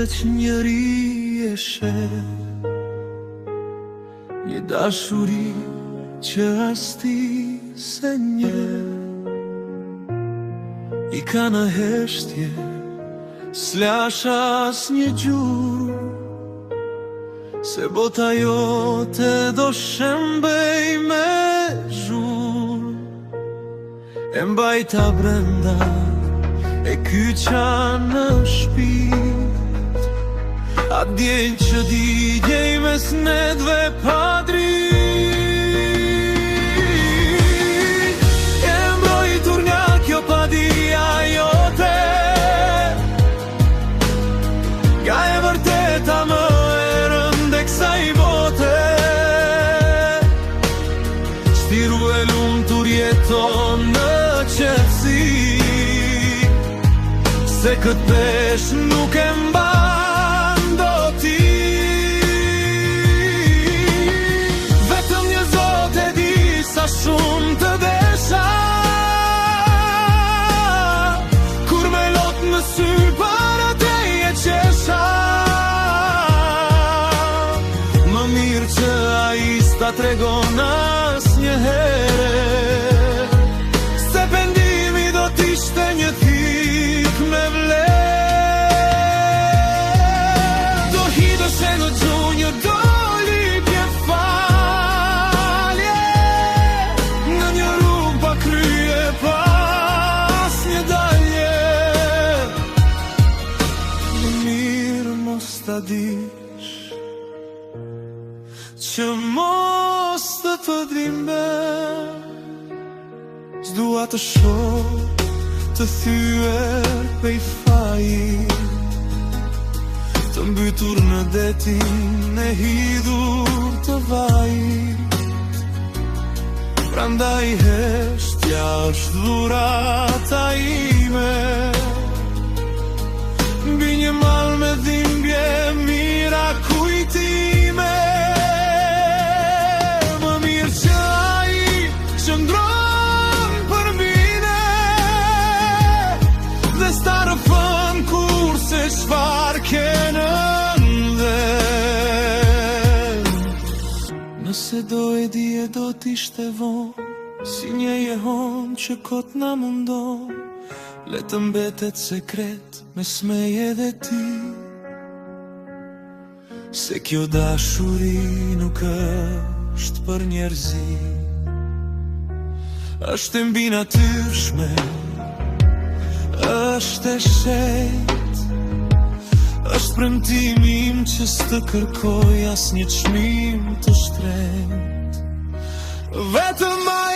veç njëri e sheh, një dashuri që as ti se njeh. I ka në heshtje, s'lash as një gjurë, se bota jote do shembej me zhurë. E mbajta brenda, e kyqa në shpirt, atë djen që digjej mes nedve pa dritë. E mbrojtur nga kjo padia jote, nga e vërteta më e rënde kësaj bote. Shtiru e lumtur jeton në qetësi, se këtë pesh nuk e mban do ti. Vetëm një Zot e di sa shumë të desha, kur me lot në sy para te e qesha. Më mirë që ai s'ta tregon as një here, se pendimi do t'ishte një thik me vlerë. Do hidësh e në gjunjë, do lipje falje, në një rrugë pa krye, pas një dalje. Më mirë mos ta dish, që mos të të dhimbe, s'dua të shoh të thyer pej fajit, të mbytur në detin e hidhur të vajit. Prandaj heshtja është dhurata ime, mbi një mal me dhimbje mira kujtime. Më mirë që ai qëndron për mine, dhe sta rëfën kur se çfar ke në ndër. Nëse do e di e do t'ishte vonë, si një jehon që kot na mundon, le të mbetet sekret mes meje dhe ti. Se kjo dashuri nuk është për njerëzi, është e mbi natyrshme, është e shejt, është premtimi im që s'të kërkoj as një çmim të shtrenjtë. Vetëm ai